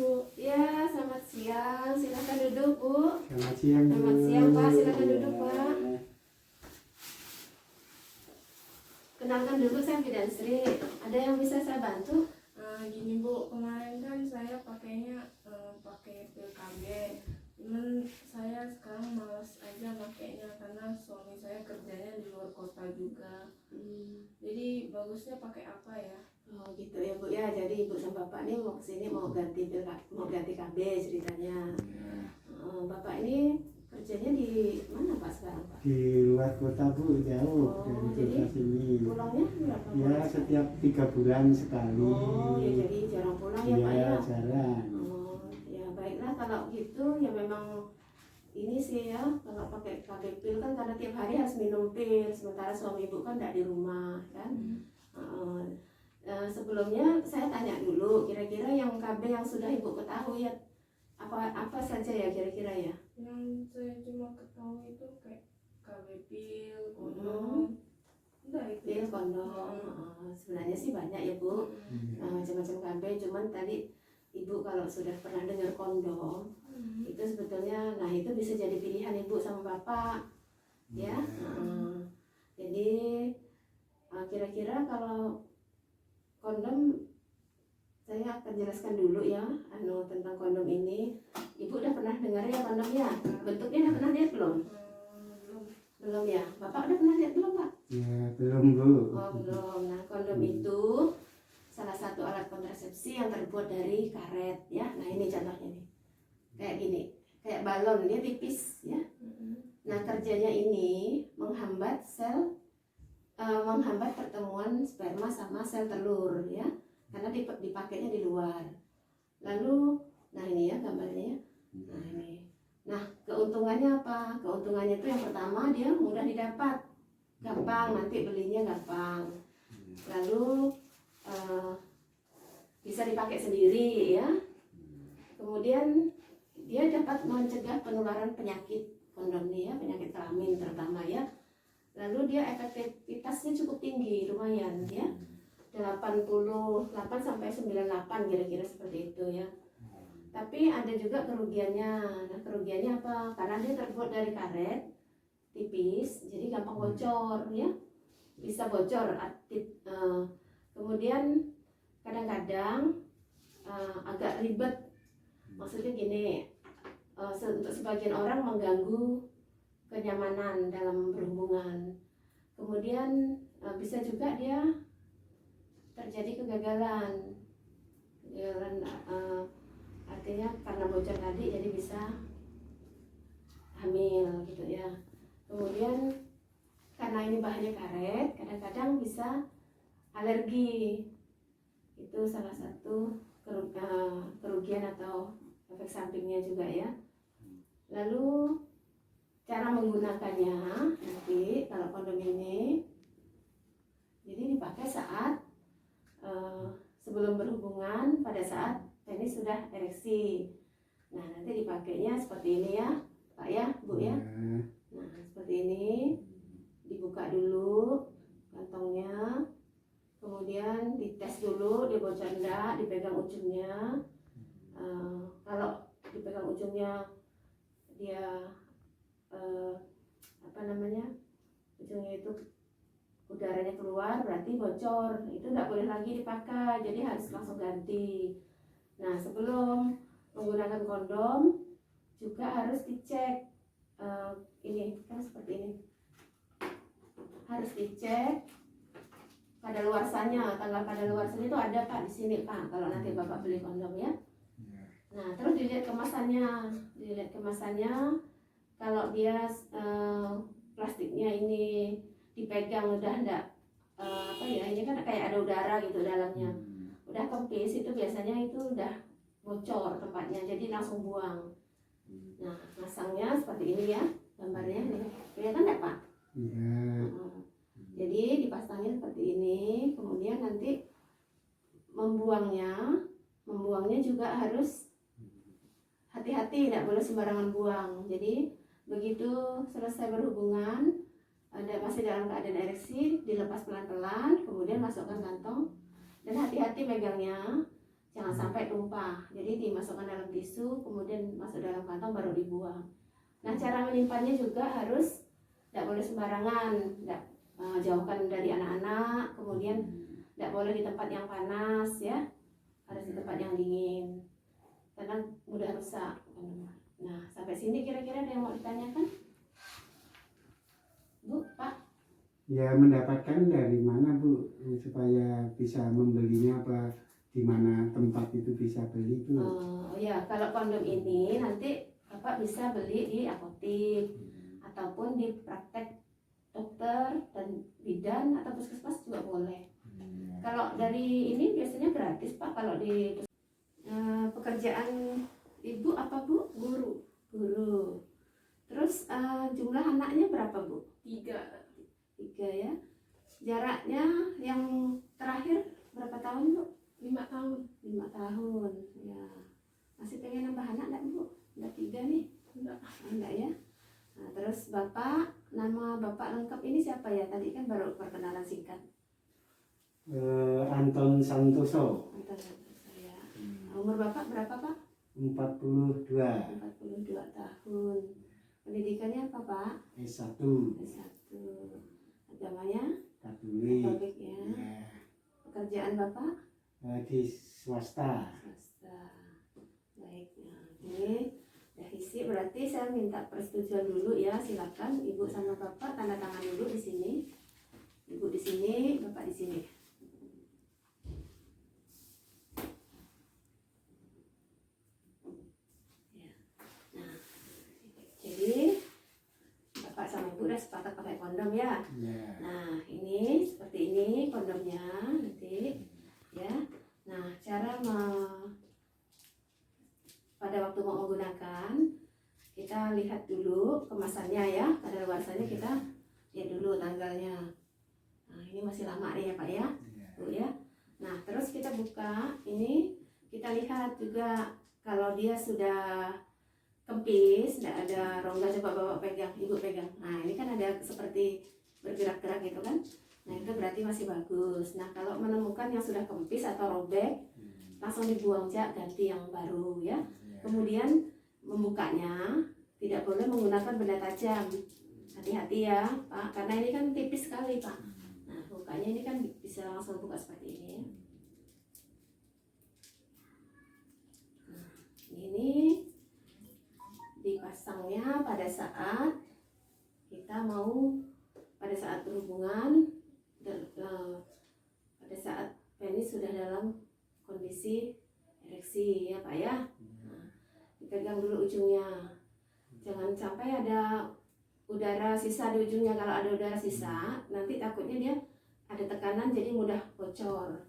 Bu. Ya, selamat siang. Silakan duduk, Bu. Selamat siang, Bu. Selamat siang, Pak. Silakan duduk, Pak. Kenalkan dulu, saya Bidan Sri. Ada yang bisa saya bantu? Gini Bu, kemarin kan saya pakainya pakai pil KB. Cuman saya sekarang malas aja pakainya karena suami saya kerjanya di luar kota juga. Jadi bagusnya pakai apa ya? Oh gitu ya Bu ya. Jadi Ibu sama Bapak ini mau kesini mau ganti pil, mau ganti KB ceritanya. Bapak ini kerjanya di mana Pak sekarang Pak? Di luar kota, Bu, jauh Oh, dari jadi kota sini. pulangnya berapa Ya, bulan? setiap 3 bulan sekali. Oh ya, jadi jarang pulang ya Pak Ya, ya. jarang. Oh ya, baiklah kalau gitu ya. Memang ini sih ya, kalau pakai KB pil kan karena tiap hari harus minum pil, sementara suami Ibu kan tidak di rumah kan. Sebelumnya saya tanya dulu, kira-kira yang KB yang sudah Ibu ketahui ya apa saja ya kira-kira ya? Yang saya cuma ketahui itu kayak KB pil, kondom. Udah itu. Pil, kondom. Sebenarnya sih banyak ya Bu, macam-macam KB. Cuman tadi Ibu kalau sudah pernah dengar kondom, itu sebetulnya, nah itu bisa jadi pilihan Ibu sama Bapak, ya. Jadi kira-kira kalau kondom, saya akan jelaskan dulu ya, tentang kondom ini. Ibu udah pernah dengar ya kondom ya? Bentuknya udah pernah lihat belum? Belum. Belum ya? Bapak udah pernah lihat belum Pak? Ya, belum, Bu. Oh belum. Nah kondom itu salah satu alat kontrasepsi yang terbuat dari karet ya. Nah ini contohnya nih, kayak gini, kayak balon, dia tipis ya. Nah kerjanya ini menghambat menghambat pertemuan sperma sama sel telur ya, karena dipakainya di luar. Lalu, nah ini ya gambarnya ya. Nah ini, nah keuntungannya apa? Keuntungannya itu yang pertama, dia mudah didapat, gampang, nanti belinya gampang. Lalu bisa dipakai sendiri ya. Kemudian dia dapat mencegah penularan penyakit, kondom nih ya, penyakit kelamin terutama ya. Lalu dia efektivitasnya cukup tinggi, lumayan ya, 88 sampai 98 kira-kira seperti itu ya. Tapi ada juga kerugiannya. Nah kerugiannya apa? Karena dia terbuat dari karet tipis, jadi gampang bocor ya, bisa bocor. Kemudian kadang-kadang agak ribet. Maksudnya gini, untuk sebagian orang mengganggu kenyamanan dalam berhubungan. Kemudian bisa juga dia terjadi kegagalan. Artinya karena bocor tadi jadi bisa hamil gitu ya. Kemudian karena ini bahannya karet, kadang-kadang bisa alergi. Itu salah satu kerugian atau efek sampingnya juga ya. Lalu cara menggunakannya nanti kalau kondom ini, jadi dipakai saat sebelum berhubungan, pada saat penis sudah ereksi. Nah nanti dipakainya seperti ini ya Pak ya, Bu ya. Nah seperti ini, dibuka dulu kantongnya, kemudian dites dulu dia bocor enggak, dipegang ujungnya. Kalau dipegang ujungnya dia ujungnya itu udaranya keluar, berarti bocor, itu enggak boleh lagi dipakai, jadi harus langsung ganti. Nah sebelum menggunakan kondom juga harus dicek, ini kan seperti ini, harus dicek kadaluarsanya. Tanggal kadaluarsanya itu ada Pak di sini Pak, kalau nanti Bapak beli kondom ya. Nah terus dilihat kemasannya, kalau dia plastiknya ini dipegang udah enggak ini kan kayak ada udara gitu dalamnya, udah kempis, itu biasanya itu udah bocor tempatnya, jadi langsung buang. Nah masangnya seperti ini ya gambarnya nih, kelihatan enggak Pak? Iya. Jadi dipasangnya seperti ini, kemudian nanti membuangnya juga harus hati-hati, tidak boleh sembarangan buang. Jadi begitu selesai berhubungan, masih dalam keadaan ereksi, dilepas pelan-pelan, kemudian masukkan kantong, dan hati-hati megangnya, jangan sampai tumpah. Jadi dimasukkan dalam tisu, kemudian masuk dalam kantong baru dibuang. Nah, cara menyimpannya juga harus tidak boleh sembarangan, tidak jauhkan dari anak-anak, kemudian tidak boleh di tempat yang panas ya, harus di tempat yang dingin karena mudah rusak. Nah, sampai sini kira-kira ada yang mau ditanyakan, Bu, Pak? Ya, mendapatkan dari mana Bu supaya bisa membelinya, apa di mana tempat itu bisa beli Bu? Oh ya, kalau kondom ini nanti Bapak bisa beli di apotek ataupun di praktek dokter dan bidan atau puskesmas juga boleh. Kalau dari ini biasanya gratis Pak. Kalau di pekerjaan Ibu apa Bu? Guru. Terus jumlah anaknya berapa Bu? 3. 3 ya. Jaraknya yang terakhir berapa tahun Bu? 5 tahun. 5 tahun ya. Masih pengen nambah anak enggak Bu? Udah 3 nih? Enggak ya. Nah, terus Bapak, nama Bapak lengkap ini siapa ya? Tadi kan baru perkenalan singkat. Anton Santoso. Anton Santoso ya. Umur Bapak berapa Pak? 42. 42 tahun. Pendidikannya apa Pak? S1. S1. Agamanya Katolik. Katolik ya. Ya. Pekerjaan Bapak? Di swasta. Swasta. Baik. Nah, ini udah isi, berarti saya minta persetujuan dulu ya. Silakan Ibu sama Bapak tanda tangan dulu di sini. Ibu di sini, Bapak di sini. Ya. Nah, jadi Bapak sama Ibu udah sepakat pakai kondom ya. Ya. Nah, ini seperti ini kondomnya nanti ya. Nah, pada waktu mau menggunakan kita lihat dulu kemasannya ya. Kadaluarsanya kita lihat dulu tanggalnya. Nah, ini masih lama nih ya Pak ya. Bu ya. Nah, terus kita buka ini, kita lihat juga kalau dia sudah kempis, tidak ada rongga. Coba Bapak pegang, Ibu pegang. Nah, ini kan ada seperti bergerak-gerak gitu kan. Nah, itu berarti masih bagus. Nah, kalau menemukan yang sudah kempis atau robek, langsung dibuang aja, ganti yang baru ya. Kemudian membukanya tidak boleh menggunakan benda tajam. Hati-hati ya Pak, karena ini kan tipis sekali Pak. Nah, bukanya ini kan bisa langsung buka seperti ini ya. Nah, ini dipasangnya pada saat kita mau, pada saat berhubungan, pada saat penis sudah dalam kondisi ereksi ya Pak ya. Nah, dipegang dulu ujungnya, jangan sampai ada udara sisa di ujungnya. Kalau ada udara sisa nanti takutnya dia ada tekanan jadi mudah bocor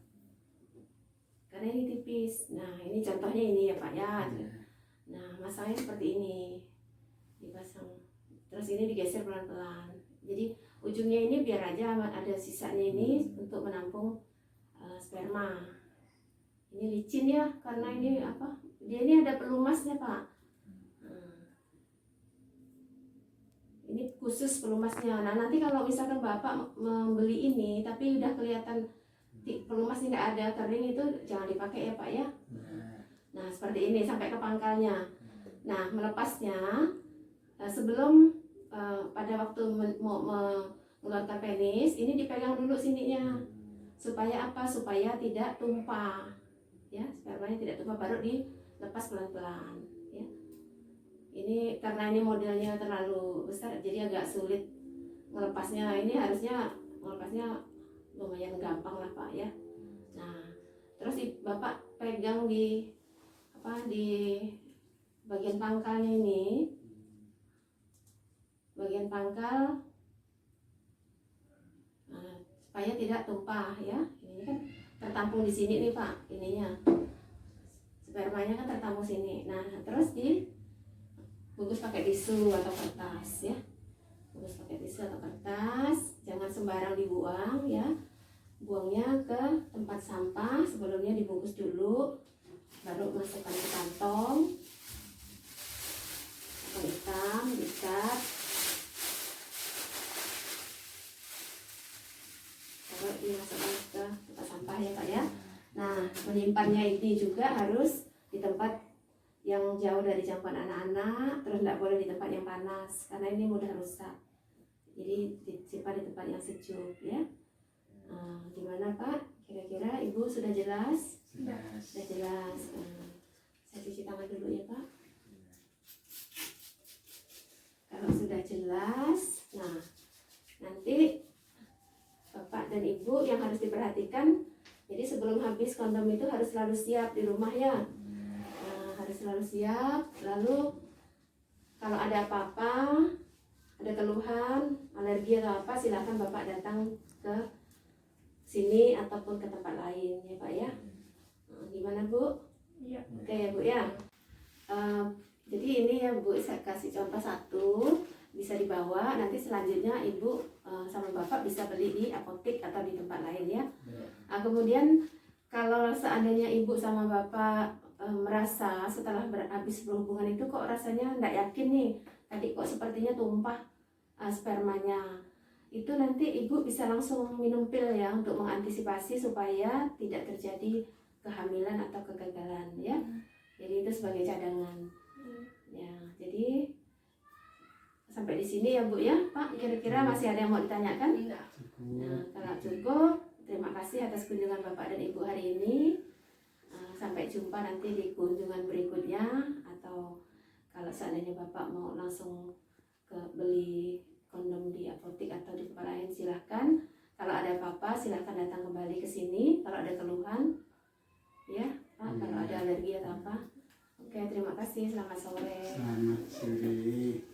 karena ini tipis. Nah, ini contohnya ini ya Pak ya. Nah, masangnya seperti ini, dipasang, terus ini digeser pelan-pelan. Jadi ujungnya ini biar aja ada sisanya ini untuk menampung sperma. Ini licin ya, karena ini apa? Dia ini ada pelumasnya Pak. Ini khusus pelumasnya. Nah, nanti kalau misalkan Bapak membeli ini tapi udah kelihatan pelumasnya nggak ada, kering, itu jangan dipakai ya Pak ya. Nah, seperti ini sampai ke pangkalnya. Nah, melepasnya sebelum pada waktu mau mengeluarkan penis, ini dipegang dulu sininya. Supaya apa? Supaya tidak tumpah. Ya, spermanya tidak tumpah, baru dilepas pelan-pelan ya. Ini karena ini modelnya terlalu besar jadi agak sulit melepasnya. Ini harusnya melepasnya lumayan gampang lah Pak ya. Nah, terus Bapak pegang di bagian pangkalnya ini, bagian pangkal, nah, supaya tidak tumpah ya. Ini kan tertampung di sini nih Pak, ininya spermanya kan tertampung sini. Nah, terus dibungkus pakai tisu atau kertas ya, bungkus pakai tisu atau kertas, jangan sembarang dibuang ya. Buangnya ke tempat sampah, sebelumnya dibungkus dulu, baru masukkan ke kantong hitam, diikat, baru dimasukkan ke tempat sampah ya Pak ya. Nah, menyimpannya itu Jadi juga harus di tempat yang jauh dari jangkauan anak-anak, terus tidak boleh di tempat yang panas karena ini mudah rusak. Jadi disimpan di tempat yang sejuk ya. Gimana Pak? Kira-kira Ibu sudah jelas? Sudah jelas. Saya cuci tangan dulu ya Pak. Kalau sudah jelas, nah nanti Bapak dan Ibu yang harus diperhatikan, jadi sebelum habis kondom itu harus selalu siap di rumah ya. Harus selalu siap. Lalu kalau ada apa-apa, ada keluhan, alergi atau apa, silakan Bapak datang ke sini ataupun ke tempat lain ya Pak ya. Gimana Bu? Iya. Oke ya Bu ya. Jadi ini ya Bu, saya kasih contoh satu, bisa dibawa. Nanti selanjutnya Ibu sama Bapak bisa beli di apotek atau di tempat lain ya. Kemudian kalau seandainya Ibu sama Bapak merasa setelah habis berhubungan itu kok rasanya tidak yakin nih, tadi kok sepertinya tumpah spermanya, itu nanti Ibu bisa langsung minum pil ya untuk mengantisipasi supaya tidak terjadi kehamilan atau kegagalan ya. Jadi itu sebagai cadangan ya. Jadi sampai di sini ya Bu ya Pak. Kira-kira masih ada yang mau ditanyakan? Enggak. Nah, kalau cukup, terima kasih atas kunjungan Bapak dan Ibu hari ini. Sampai jumpa nanti di kunjungan berikutnya, atau kalau seandainya Bapak mau langsung ke beli kondom di apotek atau di tempat lain silahkan. Kalau ada apa-apa silahkan datang kembali ke sini kalau ada keluhan ya Pak, kalau ada alergi atau apa. Oke, terima kasih, selamat sore. Selamat sore.